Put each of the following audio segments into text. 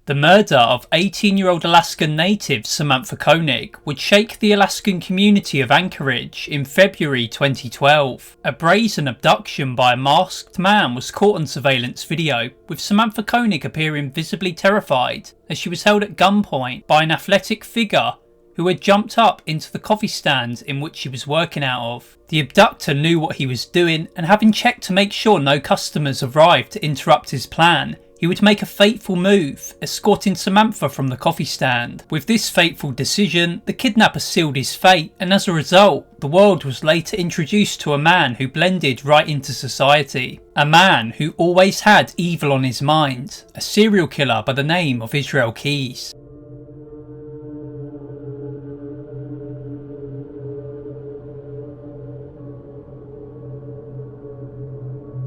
The murder of 18-year-old Alaskan native Samantha Koenig would shake the Alaskan community of Anchorage in February 2012. A brazen abduction by a masked man was caught on surveillance video, with Samantha Koenig appearing visibly terrified as she was held at gunpoint by an athletic figure who had jumped up into the coffee stand in which she was working out of. The abductor knew what he was doing, and having checked to make sure no customers arrived to interrupt his plan, he would make a fateful move, escorting Samantha from the coffee stand. With this fateful decision, the kidnapper sealed his fate, and as a result, the world was later introduced to a man who blended right into society. A man who always had evil on his mind, a serial killer by the name of Israel Keyes.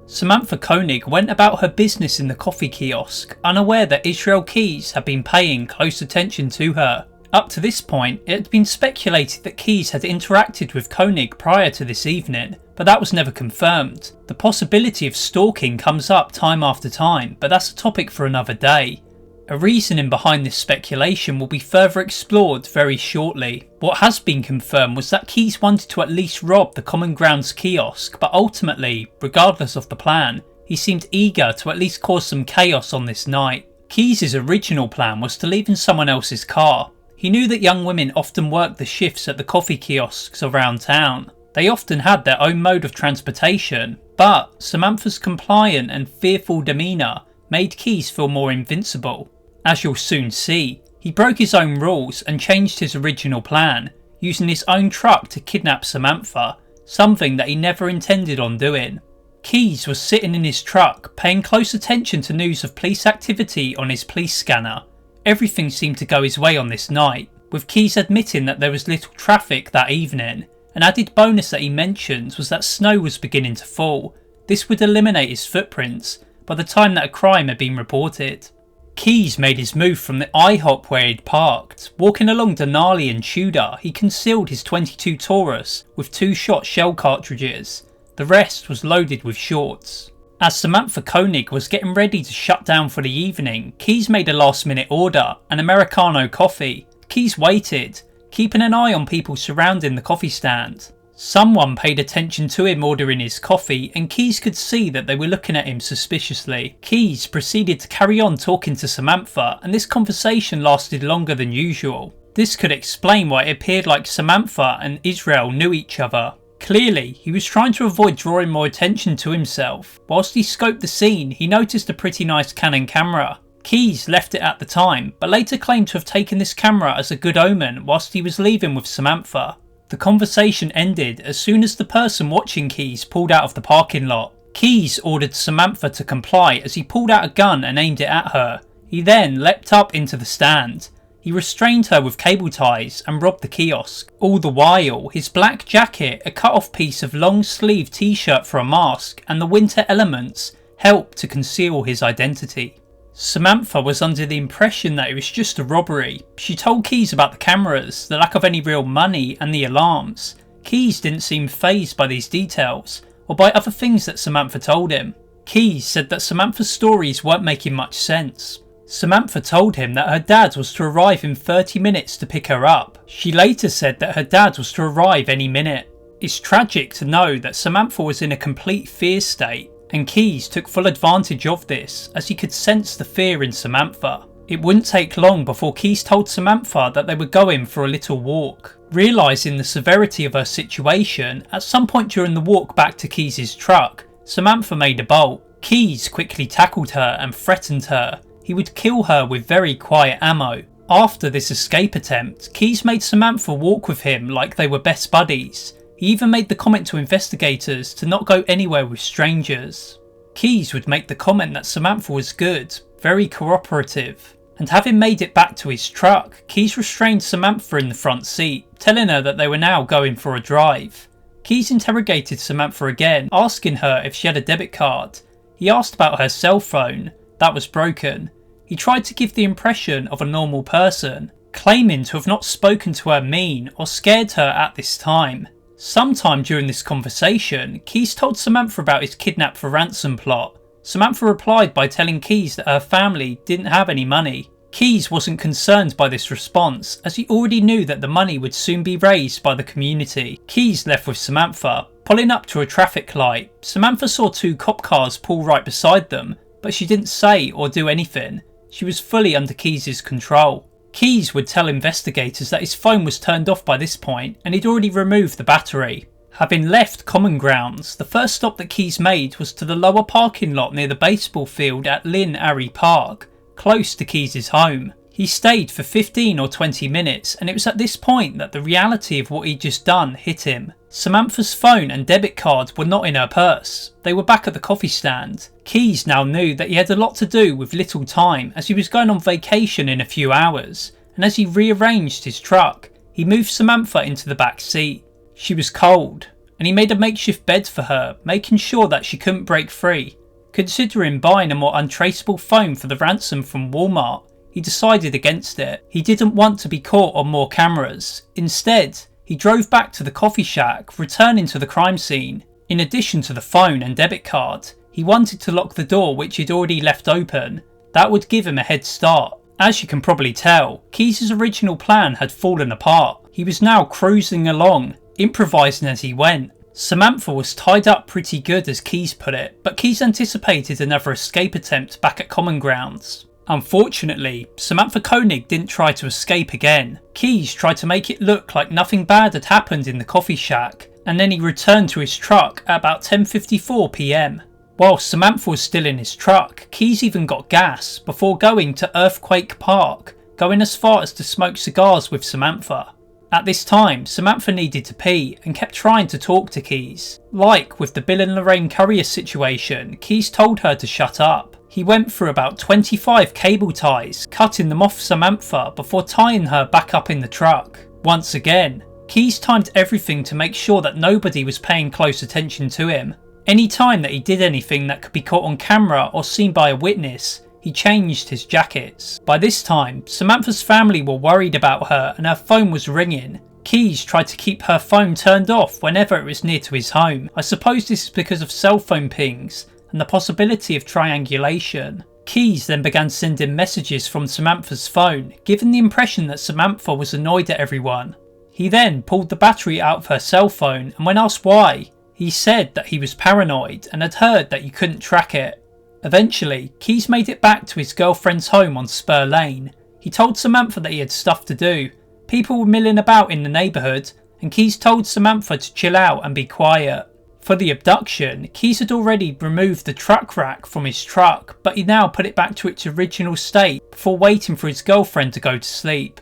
Samantha Koenig went about her business in the coffee kiosk, unaware that Israel Keyes had been paying close attention to her. Up to this point, it had been speculated that Keyes had interacted with Koenig prior to this evening, but that was never confirmed. The possibility of stalking comes up time after time, but that's a topic for another day. A reasoning behind this speculation will be further explored very shortly. What has been confirmed was that Keyes wanted to at least rob the Common Grounds kiosk, but ultimately, regardless of the plan, he seemed eager to at least cause some chaos on this night. Keyes' original plan was to leave in someone else's car. He knew that young women often worked the shifts at the coffee kiosks around town. They often had their own mode of transportation, but Samantha's compliant and fearful demeanour made Keyes feel more invincible. As you'll soon see, he broke his own rules and changed his original plan, using his own truck to kidnap Samantha, something that he never intended on doing. Keyes was sitting in his truck, paying close attention to news of police activity on his police scanner. Everything seemed to go his way on this night, with Keyes admitting that there was little traffic that evening. An added bonus that he mentioned was that snow was beginning to fall. This would eliminate his footprints by the time that a crime had been reported. Keyes made his move from the IHOP where he'd parked. Walking along Denali and Tudor, he concealed his .22 Taurus with 2-shot shell cartridges. The rest was loaded with shorts. As Samantha Koenig was getting ready to shut down for the evening, Keyes made a last-minute order, an Americano coffee. Keyes waited, keeping an eye on people surrounding the coffee stand. Someone paid attention to him ordering his coffee, and Keyes could see that they were looking at him suspiciously. Keyes proceeded to carry on talking to Samantha, and this conversation lasted longer than usual. This could explain why it appeared like Samantha and Israel knew each other. Clearly, he was trying to avoid drawing more attention to himself. Whilst he scoped the scene, he noticed a pretty nice Canon camera. Keyes left it at the time, but later claimed to have taken this camera as a good omen whilst he was leaving with Samantha. The conversation ended as soon as the person watching Keyes pulled out of the parking lot. Keyes ordered Samantha to comply as he pulled out a gun and aimed it at her. He then leapt up into the stand. He restrained her with cable ties and robbed the kiosk. All the while, his black jacket, a cut-off piece of long-sleeve t-shirt for a mask, and the winter elements helped to conceal his identity. Samantha was under the impression that it was just a robbery. She told Keyes about the cameras, the lack of any real money, and the alarms. Keyes didn't seem fazed by these details, or by other things that Samantha told him. Keyes said that Samantha's stories weren't making much sense. Samantha told him that her dad was to arrive in 30 minutes to pick her up. She later said that her dad was to arrive any minute. It's tragic to know that Samantha was in a complete fear state, and Keyes took full advantage of this as he could sense the fear in Samantha. It wouldn't take long before Keyes told Samantha that they were going for a little walk. Realising the severity of her situation, at some point during the walk back to Keyes' truck, Samantha made a bolt. Keyes quickly tackled her and threatened her. He would kill her with very quiet ammo. After this escape attempt, Keyes made Samantha walk with him like they were best buddies. He even made the comment to investigators to not go anywhere with strangers. Keyes would make the comment that Samantha was good, very cooperative, and having made it back to his truck, Keyes restrained Samantha in the front seat, telling her that they were now going for a drive. Keyes interrogated Samantha again, asking her if she had a debit card. He asked about her cell phone. That was broken. He tried to give the impression of a normal person, claiming to have not spoken to her mean or scared her at this time. Sometime during this conversation, Keyes told Samantha about his kidnap for ransom plot. Samantha replied by telling Keyes that her family didn't have any money. Keys wasn't concerned by this response, as he already knew that the money would soon be raised by the community. Keys left with Samantha. Pulling up to a traffic light, Samantha saw 2 cop cars pull right beside them, but she didn't say or do anything. She was fully under Keys' control. Keys would tell investigators that his phone was turned off by this point and he'd already removed the battery. Having left Common Grounds, the first stop that Keys made was to the lower parking lot near the baseball field at Lynn Arry Park, close to Keys' home. He stayed for 15 or 20 minutes, and it was at this point that the reality of what he'd just done hit him. Samantha's phone and debit card were not in her purse. They were back at the coffee stand. Keys now knew that he had a lot to do with little time, as he was going on vacation in a few hours, and as he rearranged his truck, he moved Samantha into the back seat. She was cold, and he made a makeshift bed for her, making sure that she couldn't break free. Considering buying a more untraceable phone for the ransom from Walmart, he decided against it. He didn't want to be caught on more cameras. Instead, he drove back to the coffee shack, returning to the crime scene. In addition to the phone and debit card, he wanted to lock the door which he'd already left open. That would give him a head start. As you can probably tell, Keys' original plan had fallen apart. He was now cruising along, improvising as he went. Samantha was tied up pretty good, as Keys put it, but Keys anticipated another escape attempt back at Common Grounds. Unfortunately, Samantha Koenig didn't try to escape again. Keys tried to make it look like nothing bad had happened in the coffee shack, and then he returned to his truck at about 10:54 PM. While Samantha was still in his truck, Keys even got gas before going to Earthquake Park, going as far as to smoke cigars with Samantha. At this time, Samantha needed to pee and kept trying to talk to Keys. Like with the Bill and Lorraine Courier situation, Keys told her to shut up. He went through about 25 cable ties, cutting them off Samantha before tying her back up in the truck. Once again, Keys timed everything to make sure that nobody was paying close attention to him. Any time that he did anything that could be caught on camera or seen by a witness, he changed his jackets. By this time, Samantha's family were worried about her and her phone was ringing. Keys tried to keep her phone turned off whenever it was near to his home. I suppose this is because of cell phone pings and the possibility of triangulation. Keys then began sending messages from Samantha's phone, giving the impression that Samantha was annoyed at everyone. He then pulled the battery out of her cell phone, and when asked why, he said that he was paranoid and had heard that you couldn't track it. Eventually, Keys made it back to his girlfriend's home on Spur Lane. He told Samantha that he had stuff to do. People were milling about in the neighbourhood, and Keys told Samantha to chill out and be quiet. For the abduction, Keys had already removed the truck rack from his truck, but he now put it back to its original state before waiting for his girlfriend to go to sleep.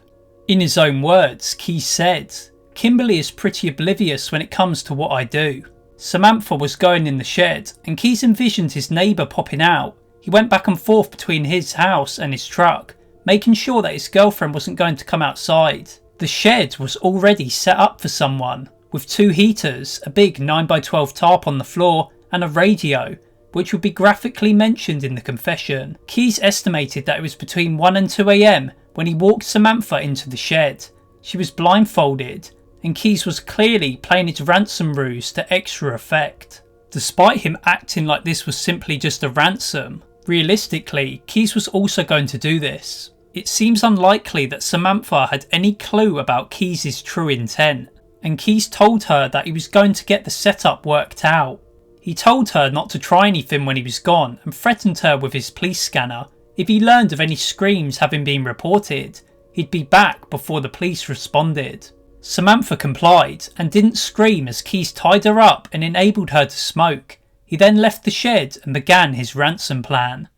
In his own words, Keys said, "Kimberly is pretty oblivious when it comes to what I do." Samantha was going in the shed, and Keys envisioned his neighbour popping out. He went back and forth between his house and his truck, making sure that his girlfriend wasn't going to come outside. The shed was already set up for someone, with 2 heaters, a big 9x12 tarp on the floor, and a radio, which would be graphically mentioned in the confession. Keys estimated that it was between 1 and 2 AM when he walked Samantha into the shed. She was blindfolded, and Keys was clearly playing his ransom ruse to extra effect. Despite him acting like this was simply just a ransom, realistically, Keys was also going to do this. It seems unlikely that Samantha had any clue about Keys' true intent, and Keys told her that he was going to get the setup worked out. He told her not to try anything when he was gone and threatened her with his police scanner. If he learned of any screams having been reported, he'd be back before the police responded. Samantha complied and didn't scream as Keys tied her up and enabled her to smoke. He then left the shed and began his ransom plan.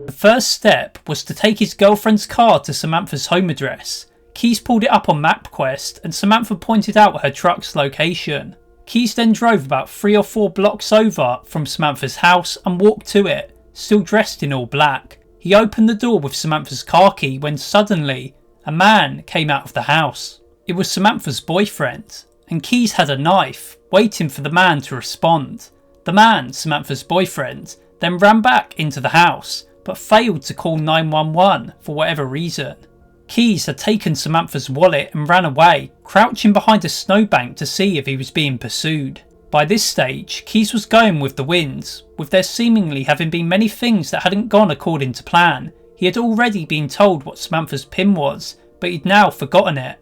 The first step was to take his girlfriend's car to Samantha's home address. Keys pulled it up on MapQuest and Samantha pointed out her truck's location. Keys then drove about 3 or 4 blocks over from Samantha's house and walked to it, still dressed in all black. He opened the door with Samantha's car key when suddenly a man came out of the house. It was Samantha's boyfriend, and Keys had a knife, waiting for the man to respond. The man, Samantha's boyfriend, then ran back into the house, but failed to call 911 for whatever reason. Keys had taken Samantha's wallet and ran away, crouching behind a snowbank to see if he was being pursued. By this stage, Keyes was going with the wind, with there seemingly having been many things that hadn't gone according to plan. He had already been told what Samantha's PIN was, but he'd now forgotten it.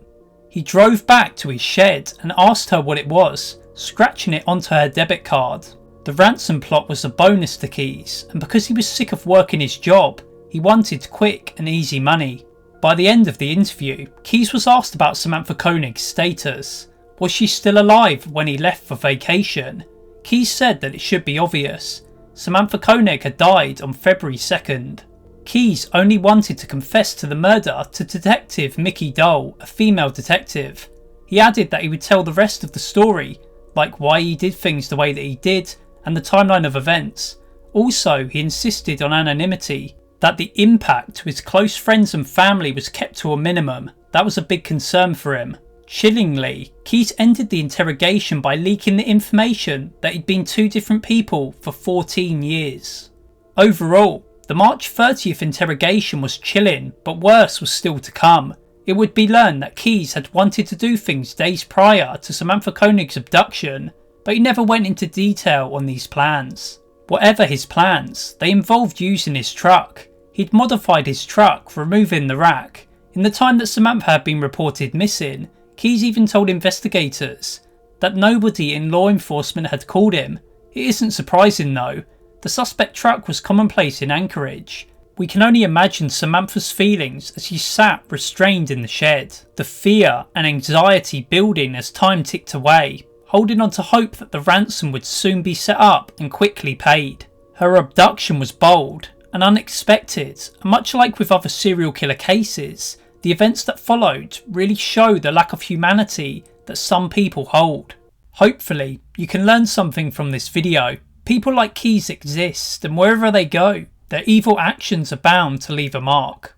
He drove back to his shed and asked her what it was, scratching it onto her debit card. The ransom plot was a bonus to Keyes, and because he was sick of working his job, he wanted quick and easy money. By the end of the interview, Keyes was asked about Samantha Koenig's status. Was she still alive when he left for vacation? Keyes said that it should be obvious. Samantha Koenig had died on February 2nd. Keyes only wanted to confess to the murder to Detective Mickey Dole, a female detective. He added that he would tell the rest of the story, like why he did things the way that he did and the timeline of events. Also, he insisted on anonymity, that the impact to his close friends and family was kept to a minimum. That was a big concern for him. Chillingly, Keyes ended the interrogation by leaking the information that he'd been two different people for 14 years. Overall, the March 30th interrogation was chilling, but worse was still to come. It would be learned that Keyes had wanted to do things days prior to Samantha Koenig's abduction, but he never went into detail on these plans. Whatever his plans, they involved using his truck. He'd modified his truck, removing the rack. In the time that Samantha had been reported missing, Keyes even told investigators that nobody in law enforcement had called him. It isn't surprising though. The suspect truck was commonplace in Anchorage. We can only imagine Samantha's feelings as she sat restrained in the shed, the fear and anxiety building as time ticked away, holding on to hope that the ransom would soon be set up and quickly paid. Her abduction was bold and unexpected, and much like with other serial killer cases, the events that followed really show the lack of humanity that some people hold. Hopefully, you can learn something from this video. People like Keyes exist, and wherever they go, their evil actions are bound to leave a mark.